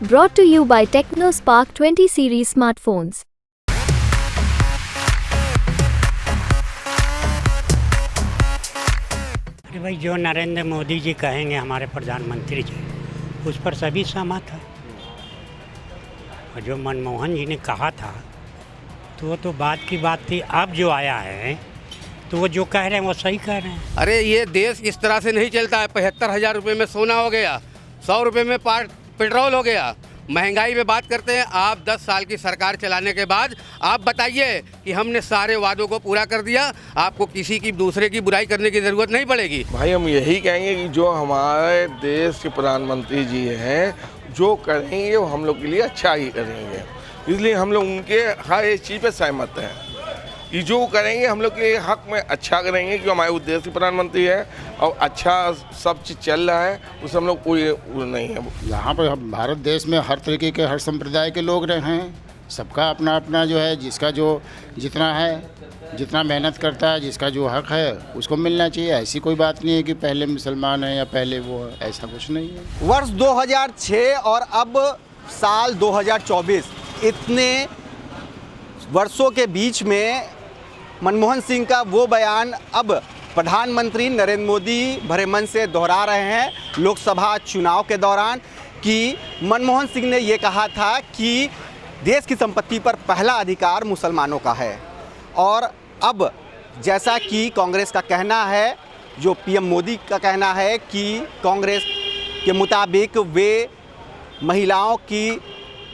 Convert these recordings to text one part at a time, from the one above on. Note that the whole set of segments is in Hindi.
Brought to you by TechnoSpark 20 series smartphones. अरे भाई, जो नरेंद्र मोदी जी कहेंगे हमारे प्रधानमंत्री जी, उस पर सभी सहमत है। और जो मनमोहन जी ने कहा था तो वो तो बात की बात थी। अब जो आया है तो वो जो कह रहे हैं वो सही कह रहे हैं। अरे ये देश इस तरह से नहीं चलता है। 75,000 रुपये में सोना हो गया, 100 रुपये में पेट्रोल हो गया, महंगाई में बात करते हैं। आप 10 साल की सरकार चलाने के बाद आप बताइए कि हमने सारे वादों को पूरा कर दिया, आपको किसी की दूसरे की बुराई करने की ज़रूरत नहीं पड़ेगी। भाई हम यही कहेंगे कि जो हमारे देश के प्रधानमंत्री जी हैं, जो करेंगे वो हम लोग के लिए अच्छा ही करेंगे, इसलिए हम लोग उनके हर एक चीज़ पे सहमत हैं कि जो करेंगे हम लोग के हक में अच्छा करेंगे, क्योंकि हमारे उस देश के प्रधानमंत्री है और अच्छा सब चीज़ चल रहा है, उससे हम लोग कोई नहीं है। यहाँ पर भारत देश में हर तरीके के हर संप्रदाय के लोग रहे हैं। सबका अपना अपना जो है, जिसका जो जितना है, जितना मेहनत करता है, जिसका जो हक है उसको मिलना चाहिए। ऐसी कोई बात नहीं है कि पहले मुसलमान है या पहले वो है, ऐसा कुछ नहीं है। वर्ष 2006 और अब साल 2024, इतने वर्षों के बीच में मनमोहन सिंह का वो बयान अब प्रधानमंत्री नरेंद्र मोदी भरे मन से दोहरा रहे हैं लोकसभा चुनाव के दौरान कि मनमोहन सिंह ने ये कहा था कि देश की संपत्ति पर पहला अधिकार मुसलमानों का है। और अब जैसा कि कांग्रेस का कहना है, जो पीएम मोदी का कहना है कि कांग्रेस के मुताबिक वे महिलाओं की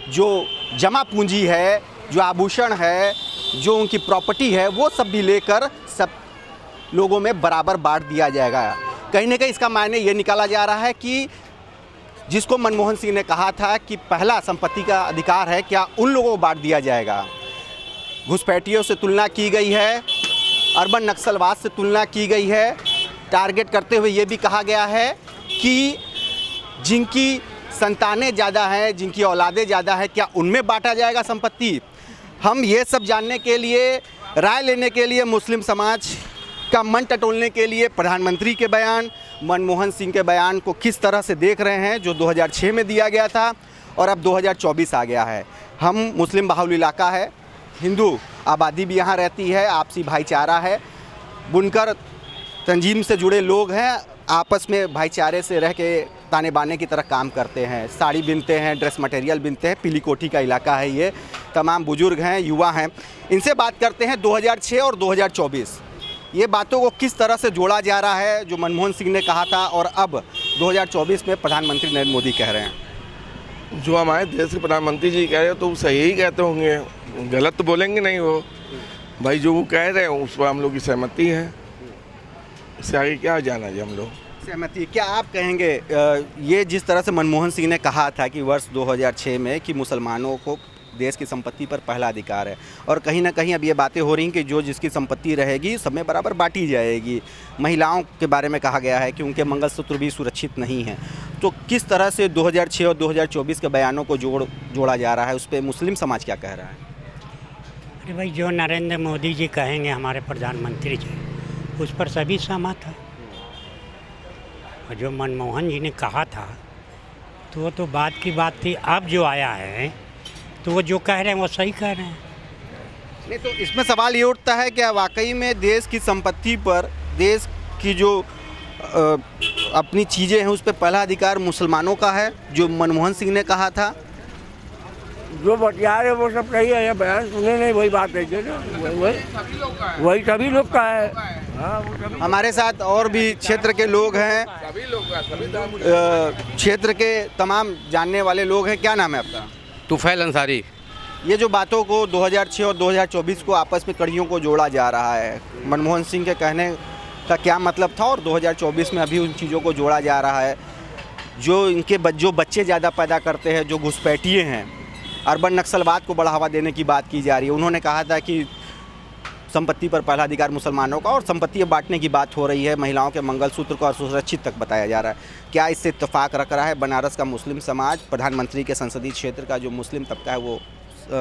जो जमा पूंजी है, जो आभूषण है, जो उनकी प्रॉपर्टी है, वो सब भी लेकर सब लोगों में बराबर बांट दिया जाएगा। कहीं ना कहीं इसका मायने ये निकाला जा रहा है कि जिसको मनमोहन सिंह ने कहा था कि पहला संपत्ति का अधिकार है, क्या उन लोगों को बांट दिया जाएगा। घुसपैठियों से तुलना की गई है, अर्बन नक्सलवाद से तुलना की गई है, टारगेट करते हुए ये भी कहा गया है कि जिनकी संतानें ज़्यादा हैं, जिनकी औलादें ज़्यादा हैं, क्या उनमें बांटा जाएगा संपत्ति। हम ये सब जानने के लिए, राय लेने के लिए, मुस्लिम समाज का मन टटोलने के लिए प्रधानमंत्री के बयान, मनमोहन सिंह के बयान को किस तरह से देख रहे हैं, जो 2006 में दिया गया था और अब 2024 आ गया है। हम मुस्लिम बाहुल इलाका है, हिंदू आबादी भी यहाँ रहती है, आपसी भाईचारा है, बुनकर तंजीम से जुड़े लोग हैं, आपस में भाईचारे से रह के ताने बाने की तरह काम करते हैं, साड़ी बिनते हैं, ड्रेस मटेरियल बिनते हैं। पीली कोठी का इलाका है ये। तमाम बुजुर्ग हैं, युवा हैं, इनसे बात करते हैं 2006 और 2024 ये बातों को किस तरह से जोड़ा जा रहा है, जो मनमोहन सिंह ने कहा था और अब 2024 में प्रधानमंत्री नरेंद्र मोदी कह रहे हैं। जो हमारे देश के प्रधानमंत्री जी कह रहे हैं तो वो सही ही कहते होंगे, गलत तो बोलेंगे नहीं वो। भाई जो वो कह रहे हैं उस पर हम लोग की सहमति है, इससे आगे क्या जाना जी हम लोग। सहमति क्या आप कहेंगे, ये जिस तरह से मनमोहन सिंह ने कहा था कि वर्ष 2006 में कि मुसलमानों को देश की संपत्ति पर पहला अधिकार है, और कहीं ना कहीं अब ये बातें हो रही हैं कि जो जिसकी संपत्ति रहेगी सब में बराबर बांटी जाएगी। महिलाओं के बारे में कहा गया है कि उनके मंगलसूत्र भी सुरक्षित नहीं हैं। तो किस तरह से 2006 और 2024 के बयानों को जोड़ा जा रहा है, उस पर मुस्लिम समाज क्या कह रहा है। अरे भाई, जो नरेंद्र मोदी जी कहेंगे हमारे प्रधानमंत्री जी, उस पर सभी सहमत है। और जो मनमोहन जी ने कहा था तो वो तो बात की बात थी। अब जो आया है तो वो जो कह रहे हैं वो सही कह रहे हैं। नहीं तो इसमें सवाल ये उठता है, क्या वाकई में देश की संपत्ति पर, देश की जो अपनी चीज़ें हैं उस पर पहला अधिकार मुसलमानों का है, जो मनमोहन सिंह ने कहा था। जो बतिया रहे वो सब सही है, बयान सुने नहीं, वही बात है ना, वही सभी लोग का है। हमारे साथ और भी क्षेत्र के लोग हैं, क्षेत्र के तमाम जानने वाले लोग हैं। क्या नाम है आपका। तुफैल अंसारी। ये जो बातों को 2006 और 2024 को आपस में कड़ियों को जोड़ा जा रहा है, मनमोहन सिंह के कहने का क्या मतलब था और 2024 में अभी उन चीज़ों को जोड़ा जा रहा है। जो इनके जो बच्चे ज़्यादा पैदा करते हैं, जो घुसपैठिए हैं, अर्बन नक्सलवाद को बढ़ावा देने की बात की जा रही है। उन्होंने कहा था कि संपत्ति पर पहला अधिकार मुसलमानों का, और संपत्ति बांटने की बात हो रही है, महिलाओं के मंगलसूत्र को असुरक्षित तक बताया जा रहा है। क्या इससे इत्तेफाक रख रहा है बनारस का मुस्लिम समाज, प्रधानमंत्री के संसदीय क्षेत्र का जो मुस्लिम तबका है वो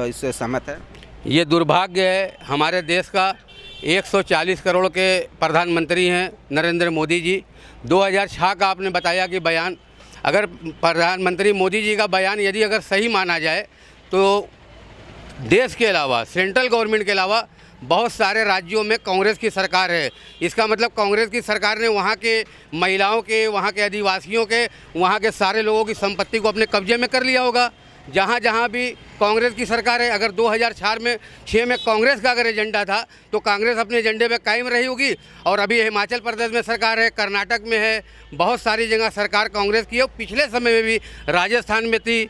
इससे सहमत है। ये दुर्भाग्य है हमारे देश का। 140 करोड़ के प्रधानमंत्री हैं नरेंद्र मोदी जी। 2006 का आपने बताया कि बयान, अगर प्रधानमंत्री मोदी जी का बयान यदि अगर सही माना जाए तो देश के अलावा, सेंट्रल गवर्नमेंट के अलावा बहुत सारे राज्यों में कांग्रेस की सरकार है। इसका मतलब कांग्रेस की सरकार ने वहाँ के महिलाओं के, वहाँ के आदिवासियों के, वहाँ के सारे लोगों की संपत्ति को अपने कब्जे में कर लिया होगा। जहाँ जहाँ भी कांग्रेस की सरकार है, अगर 2006 में कांग्रेस का अगर एजेंडा था तो कांग्रेस अपने एजेंडे पे कायम रही होगी। और अभी हिमाचल प्रदेश में सरकार है, कर्नाटक में है, बहुत सारी जगह सरकार कांग्रेस की है। पिछले समय में भी राजस्थान में थी,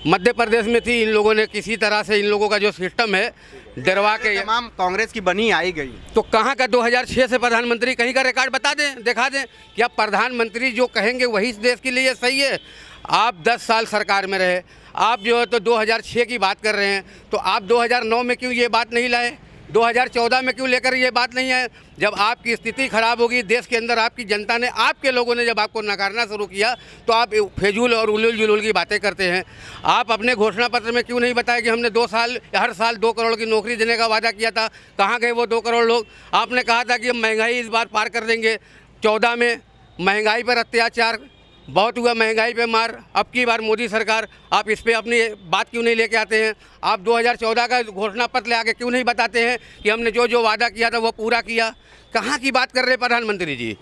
मध्य प्रदेश में थी। इन लोगों ने किसी तरह से इन लोगों का जो सिस्टम है डरवा के, तमाम कांग्रेस की बनी आई गई। तो कहाँ का 2006 से प्रधानमंत्री, कहीं का रिकॉर्ड बता दें, दिखा दें। क्या प्रधानमंत्री जो कहेंगे वही देश के लिए सही है? आप 10 साल सरकार में रहे, आप जो है तो 2006 की बात कर रहे हैं, तो आप 2009 में क्यों ये बात नहीं लाए? 2014 में क्यों लेकर ये बात नहीं है? जब आपकी स्थिति खराब होगी देश के अंदर, आपकी जनता ने, आपके लोगों ने जब आपको नकारना शुरू किया तो आप फेजूल और उलूल जुलूल की बातें करते हैं। आप अपने घोषणा पत्र में क्यों नहीं बताया कि हमने 2 साल, हर साल 2 करोड़ की नौकरी देने का वादा किया था? कहाँ गए वो 2 करोड़ लोग? आपने कहा था कि हम महंगाई इस बार पार कर देंगे। 14 में महंगाई पर अत्याचार बहुत हुआ, महंगाई पे मार। अब की बार मोदी सरकार, आप इस पे अपनी बात क्यों नहीं लेके आते हैं? आप 2014 का घोषणा पत्र ले आके क्यों नहीं बताते हैं कि हमने जो जो वादा किया था वो पूरा किया? कहाँ की बात कर रहे हैं प्रधानमंत्री जी?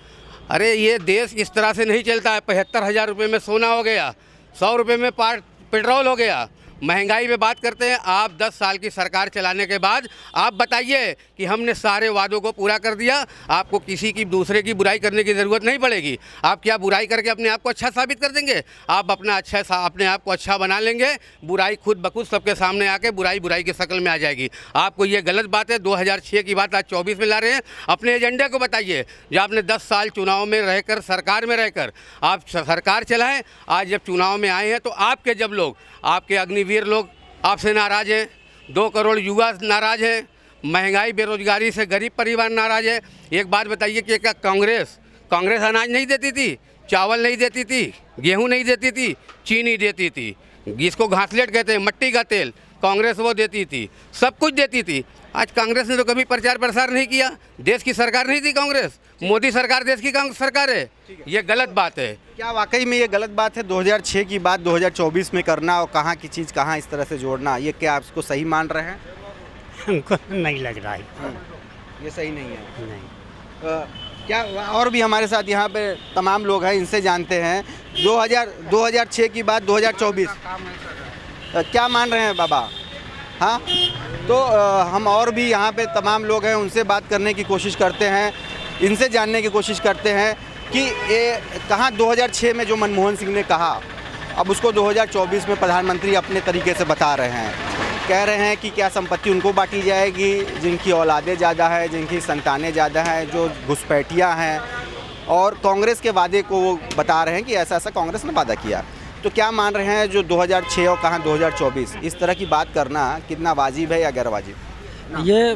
अरे ये देश इस तरह से नहीं चलता है। 75,000 रुपये में सोना हो गया, 100 रुपये में पेट्रोल हो गया। महंगाई पे बात करते हैं। आप 10 साल की सरकार चलाने के बाद आप बताइए कि हमने सारे वादों को पूरा कर दिया। आपको किसी की, दूसरे की बुराई करने की ज़रूरत नहीं पड़ेगी। आप क्या बुराई करके अपने आप को अच्छा साबित कर देंगे? आप अपने आप को अच्छा बना लेंगे। बुराई खुद ब खुद सबके सामने आके बुराई की शक्ल में आ जाएगी। आपको ये गलत बात है। 2006 की बात आज 24 में ला रहे हैं। अपने एजेंडे को बताइए। जब आपने 10 साल चुनाव में रहकर, सरकार में रहकर आप सरकार चलाएं, आज जब चुनाव में आए हैं तो आपके जब लोग, आपके अग्निवीर लोग आपसे नाराज़ हैं, 2 करोड़ युवा नाराज़ हैं, महंगाई बेरोजगारी से गरीब परिवार नाराज़ है। एक बात बताइए कि क्या कांग्रेस अनाज नहीं देती थी, चावल नहीं देती थी, गेहूं नहीं देती थी, चीनी देती थी, जिसको घासलेट कहते हैं, मिट्टी का तेल, कांग्रेस वो देती थी, सब कुछ देती थी। आज कांग्रेस ने तो कभी प्रचार प्रसार नहीं किया। देश की सरकार नहीं थी कांग्रेस, मोदी सरकार देश की सरकार है। ये गलत बात है। क्या वाकई में ये गलत बात है? 2006 की बात 2024 में करना और कहाँ की चीज़ कहाँ इस तरह से जोड़ना, ये क्या आप इसको सही मान रहे हैं? हमको नहीं लग रहा है। ये सही नहीं है। नहीं। क्या और भी हमारे साथ यहाँ पे तमाम लोग हैं, इनसे जानते हैं 2006 की बात 2024 क्या मान रहे हैं बाबा? हाँ, तो हम और भी यहाँ पे तमाम लोग हैं, उनसे बात करने की कोशिश करते हैं, इनसे जानने की कोशिश करते हैं कि ये कहाँ 2006 में जो मनमोहन सिंह ने कहा, अब उसको 2024 में प्रधानमंत्री अपने तरीके से बता रहे हैं। कह रहे हैं कि क्या संपत्ति उनको बांटी जाएगी जिनकी औलादें ज़्यादा है, जिनकी संतानें ज़्यादा हैं, जो घुसपैठियाँ हैं, और कांग्रेस के वादे को वो बता रहे हैं कि ऐसा ऐसा कांग्रेस ने वादा किया। तो क्या मान रहे हैं जो 2006 और कहाँ 2024, इस तरह की बात करना कितना वाजिब है या गैर वाजिब? ये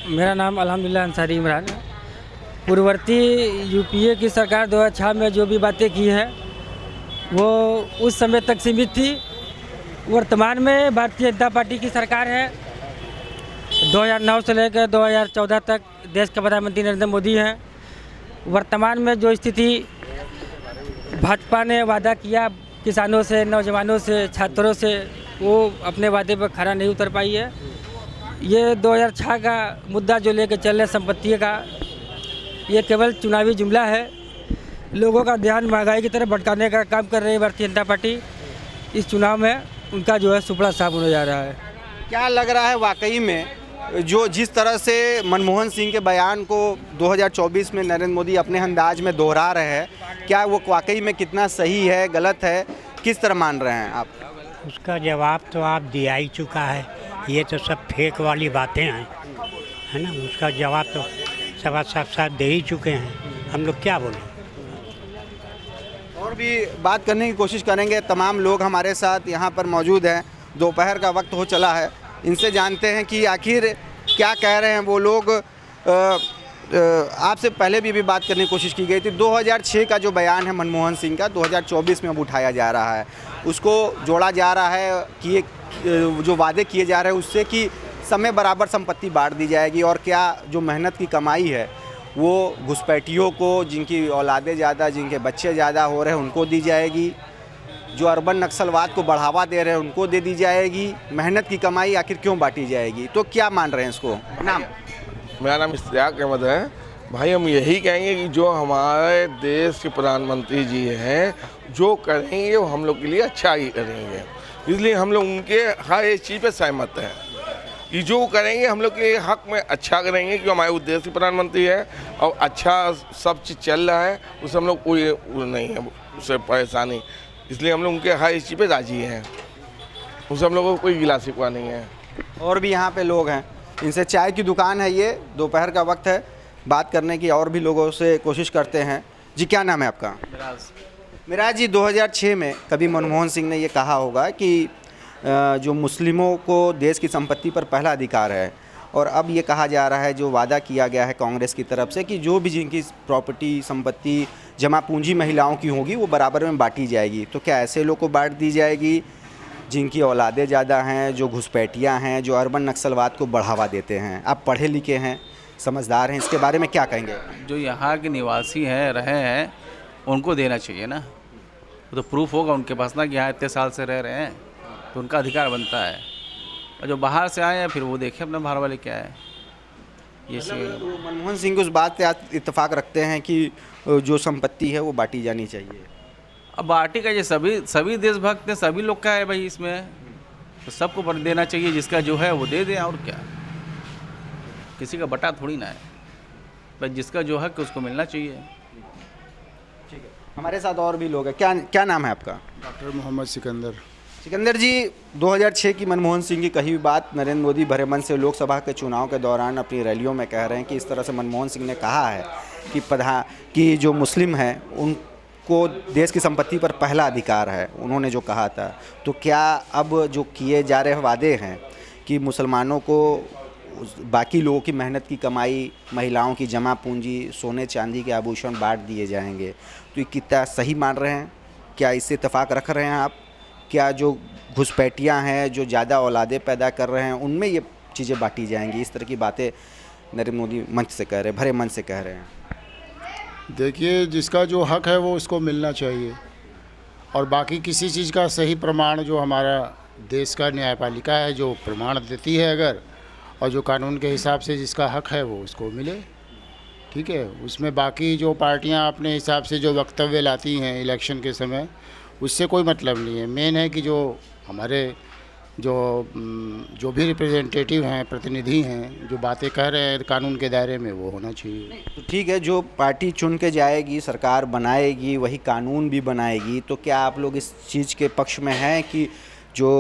मेरा नाम अल्हम्दुलिल्लाह अंसारी इमरान है। पूर्ववर्ती यूपीए की सरकार 2006 में जो भी बातें की है वो उस समय तक सीमित थी। वर्तमान में भारतीय जनता पार्टी की सरकार है। 2009 से लेकर 2014 तक देश के प्रधानमंत्री नरेंद्र मोदी हैं। वर्तमान में जो स्थिति भाजपा ने वादा किया किसानों से, नौजवानों से, छात्रों से, वो अपने वादे पर खरा नहीं उतर पाई है। ये 2006 का मुद्दा जो लेकर चल रहे संपत्ति का, ये केवल चुनावी जुमला है। लोगों का ध्यान महंगाई की तरफ भटकाने का काम कर रही है भारतीय जनता पार्टी। इस चुनाव में उनका जो है सुपड़ा साफ होने जा रहा है। क्या लग रहा है वाकई में जो जिस तरह से मनमोहन सिंह के बयान को 2024 में नरेंद्र मोदी अपने अंदाज में दोहरा रहे हैं, क्या वो वाकई में कितना सही है, गलत है, किस तरह मान रहे हैं आप? उसका जवाब तो आप दिया ही चुका है। ये तो सब फेक वाली बातें हैं, है ना। उसका जवाब तो सब साफ दे ही चुके हैं। हम लोग क्या बोलें? और भी बात करने की कोशिश करेंगे। तमाम लोग हमारे साथ यहाँ पर मौजूद हैं। दोपहर का वक्त हो चला है, इनसे जानते हैं कि आखिर क्या कह रहे हैं वो लोग। आपसे पहले भी बात करने की कोशिश की गई थी। 2006 का जो बयान है मनमोहन सिंह का 2024 में अब उठाया जा रहा है, उसको जोड़ा जा रहा है कि ये जो वादे किए जा रहे हैं उससे कि समय बराबर संपत्ति बांट दी जाएगी और क्या जो मेहनत की कमाई है वो घुसपैठियों को, जिनकी औलादें ज़्यादा, जिनके बच्चे ज़्यादा हो रहे हैं, उनको दी जाएगी। जो अर्बन नक्सलवाद को बढ़ावा दे रहे हैं उनको दे दी जाएगी। मेहनत की कमाई आखिर क्यों बांटी जाएगी? तो क्या मान रहे हैं इसको? नाम? मेरा नाम इश्तियाक अहमद है। भाई हम यही कहेंगे कि जो हमारे देश के प्रधानमंत्री जी हैं, जो करेंगे वो हम लोग के लिए अच्छा ही करेंगे। इसलिए हम लोग उनके हर एक चीज़ पे सहमत हैं कि जो करेंगे हम लोग के हक में अच्छा करेंगे, क्योंकि हमारे उस देश के प्रधानमंत्री है और अच्छा सब चीज़ चल रहा है, उससे हम लोग कोई नहीं है उससे परेशानी। इसलिए हम लोग उनके हर एक चीज़ पे राजी हैं, उससे हम लोगों को कोई गिला शिकवा नहीं है। और भी यहाँ पे लोग हैं, इनसे चाय की दुकान है, ये दोपहर का वक्त है, बात करने की और भी लोगों से कोशिश करते हैं। जी क्या नाम है आपका? मिराज जी, 2006 में कभी मनमोहन सिंह ने ये कहा होगा कि जो मुस्लिमों को देश की संपत्ति पर पहला अधिकार है, और अब ये कहा जा रहा है, जो वादा किया गया है कांग्रेस की तरफ से, कि जो भी जिनकी प्रॉपर्टी संपत्ति जमा पूंजी महिलाओं की होगी वो बराबर में बांटी जाएगी। तो क्या ऐसे लोग को बांट दी जाएगी जिनकी औलादें ज़्यादा हैं, जो घुसपैठियाँ हैं, जो अर्बन नक्सलवाद को बढ़ावा देते हैं? आप पढ़े लिखे हैं, समझदार हैं, इसके बारे में क्या कहेंगे? जो यहाँ के निवासी हैं, रहे हैं, उनको देना चाहिए ना। वो तो प्रूफ होगा उनके पास ना कि यहाँ इतने साल से रह रहे हैं, तो उनका अधिकार बनता है। और जो बाहर से आए हैं फिर वो देखें अपना बाहर वाले क्या है। ये तो मनमोहन सिंह उस बात पे इत्तेफाक रखते हैं कि जो संपत्ति है वो बांटी जानी चाहिए। अब बाटी का ये सभी देशभक्त हैं, सभी लोग का है भाई इसमें, तो सबको देना चाहिए। जिसका जो है वो दे दें, और क्या, किसी का बटा थोड़ी ना है, बस जिसका जो हक उसको मिलना चाहिए। ठीक है, हमारे साथ और भी लोग हैं। क्या नाम है आपका? डॉक्टर मोहम्मद सिकंदर। सिकंदर जी, 2006 की मनमोहन सिंह की कही हुई बात नरेंद्र मोदी भरे मन से लोकसभा के चुनाव के दौरान अपनी रैलियों में कह रहे हैं कि इस तरह से मनमोहन सिंह ने कहा है कि जो मुस्लिम हैं उनको देश की संपत्ति पर पहला अधिकार है, उन्होंने जो कहा था। तो क्या अब जो किए जा रहे वादे हैं कि मुसलमानों को बाकी लोगों की मेहनत की कमाई, महिलाओं की जमा पूंजी, सोने चांदी के आभूषण बांट दिए जाएंगे, तो ये कितना सही मान रहे हैं? क्या इससे इत्तेफाक रख रहे हैं आप? क्या जो घुसपैठियाँ हैं, जो ज़्यादा औलादें पैदा कर रहे हैं, उनमें ये चीज़ें बांटी जाएंगी? इस तरह की बातें नरेंद्र मोदी मंच से कह रहे हैं, भरे मन से कह रहे हैं। देखिए, जिसका जो हक है वो उसको मिलना चाहिए, और बाकी किसी चीज़ का सही प्रमाण जो हमारा देश का न्यायपालिका है जो प्रमाण देती है अगर, और जो कानून के हिसाब से जिसका हक है वो उसको मिले, ठीक है। उसमें बाकी जो पार्टियां अपने हिसाब से जो वक्तव्य लाती हैं इलेक्शन के समय, उससे कोई मतलब नहीं है। मेन है कि जो हमारे जो भी रिप्रेजेंटेटिव हैं, प्रतिनिधि हैं, जो बातें कह रहे हैं कानून के दायरे में, वो होना चाहिए। तो ठीक है, जो पार्टी चुन के जाएगी, सरकार बनाएगी, वही कानून भी बनाएगी। तो क्या आप लोग इस चीज़ के पक्ष में हैं कि जो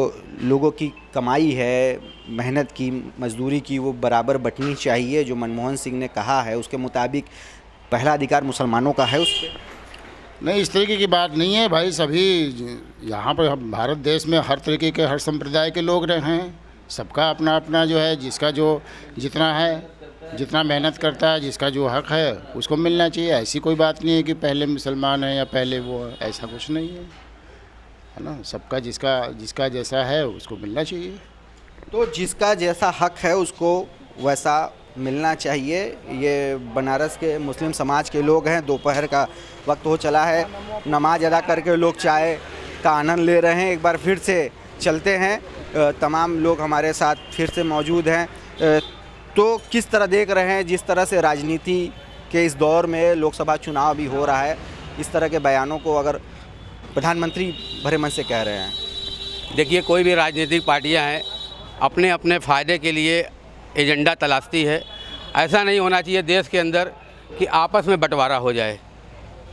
लोगों की कमाई है, मेहनत की, मजदूरी की, वो बराबर बंटनी चाहिए? जो मनमोहन सिंह ने कहा है उसके मुताबिक पहला अधिकार मुसलमानों का है उस पर? नहीं, इस तरीके की बात नहीं है भाई। सभी यहाँ पर भारत देश में हर तरीके के, हर संप्रदाय के लोग रहे हैं। सबका अपना अपना जो है, जिसका जो जितना है, जितना मेहनत करता है, जिसका जो हक है उसको मिलना चाहिए। ऐसी कोई बात नहीं है कि पहले मुसलमान है या पहले वो है, ऐसा कुछ नहीं है ना। सबका जिसका जैसा है उसको मिलना चाहिए। तो जिसका जैसा हक है उसको वैसा मिलना चाहिए। ये बनारस के मुस्लिम समाज के लोग हैं। दोपहर का वक्त हो चला है, नमाज अदा करके लोग चाय का आनंद ले रहे हैं। एक बार फिर से चलते हैं, तमाम लोग हमारे साथ फिर से मौजूद हैं। तो किस तरह देख रहे हैं, जिस तरह से राजनीति के इस दौर में लोकसभा चुनाव भी हो रहा है, इस तरह के बयानों को अगर प्रधानमंत्री भरे मन से कह रहे हैं? देखिए, कोई भी राजनीतिक पार्टियां हैं, अपने अपने फ़ायदे के लिए एजेंडा तलाशती है। ऐसा नहीं होना चाहिए देश के अंदर कि आपस में बंटवारा हो जाए।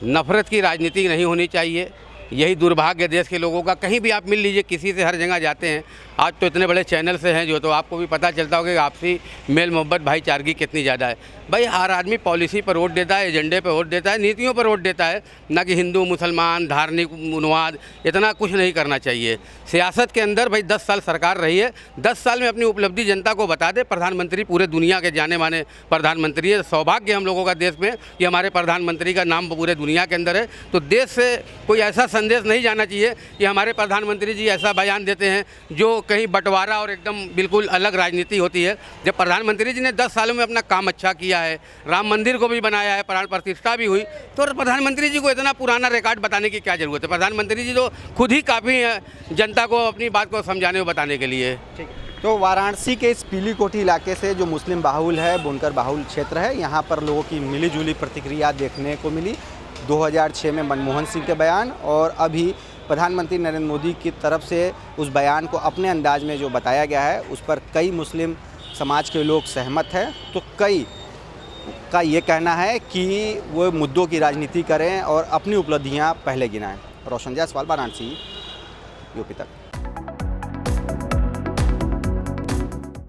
नफ़रत की राजनीति नहीं होनी चाहिए। यही दुर्भाग्य देश के लोगों का। कहीं भी आप मिल लीजिए, किसी से हर जगह जाते हैं। आज तो इतने बड़े चैनल से हैं जो, तो आपको भी पता चलता होगा कि आपसी मेल मोहब्बत, भाईचारगी कितनी ज़्यादा है। भाई, हर आदमी पॉलिसी पर वोट देता है, एजेंडे पर वोट देता है, नीतियों पर वोट देता है, ना कि हिंदू मुसलमान, धार्मिक उन्माद, इतना कुछ नहीं करना चाहिए। सियासत के अंदर भाई 10 साल सरकार रही है, 10 साल में अपनी उपलब्धि जनता को बता दे। प्रधानमंत्री पूरे दुनिया के जाने माने प्रधानमंत्री है। सौभाग्य हम लोगों का देश में कि हमारे प्रधानमंत्री का नाम पूरे दुनिया के अंदर है। तो देश से कोई ऐसा संदेश नहीं जाना चाहिए कि हमारे प्रधानमंत्री जी ऐसा बयान देते हैं जो कहीं बंटवारा और एकदम बिल्कुल अलग राजनीति होती है। जब प्रधानमंत्री जी ने 10 सालों में अपना काम अच्छा किया है, राम मंदिर को भी बनाया है, प्राण प्रतिष्ठा भी हुई, तो प्रधानमंत्री जी को इतना पुराना रिकॉर्ड बताने की क्या ज़रूरत है। प्रधानमंत्री जी तो खुद ही काफ़ी हैं जनता को अपनी बात को समझाने और बताने के लिए। तो वाराणसी के इस पीली कोठी इलाके से जो मुस्लिम बाहुल है, बुनकर बाहुल क्षेत्र है, यहाँ पर लोगों की मिली जुली प्रतिक्रिया देखने को मिली। 2006 में मनमोहन सिंह के बयान और अभी प्रधानमंत्री नरेंद्र मोदी की तरफ से उस बयान को अपने अंदाज में जो बताया गया है, उस पर कई मुस्लिम समाज के लोग सहमत हैं, तो कई का ये कहना है कि वो मुद्दों की राजनीति करें और अपनी उपलब्धियां पहले गिनाएं। रोशन जायसवाल, वाराणसी, यूपी तक।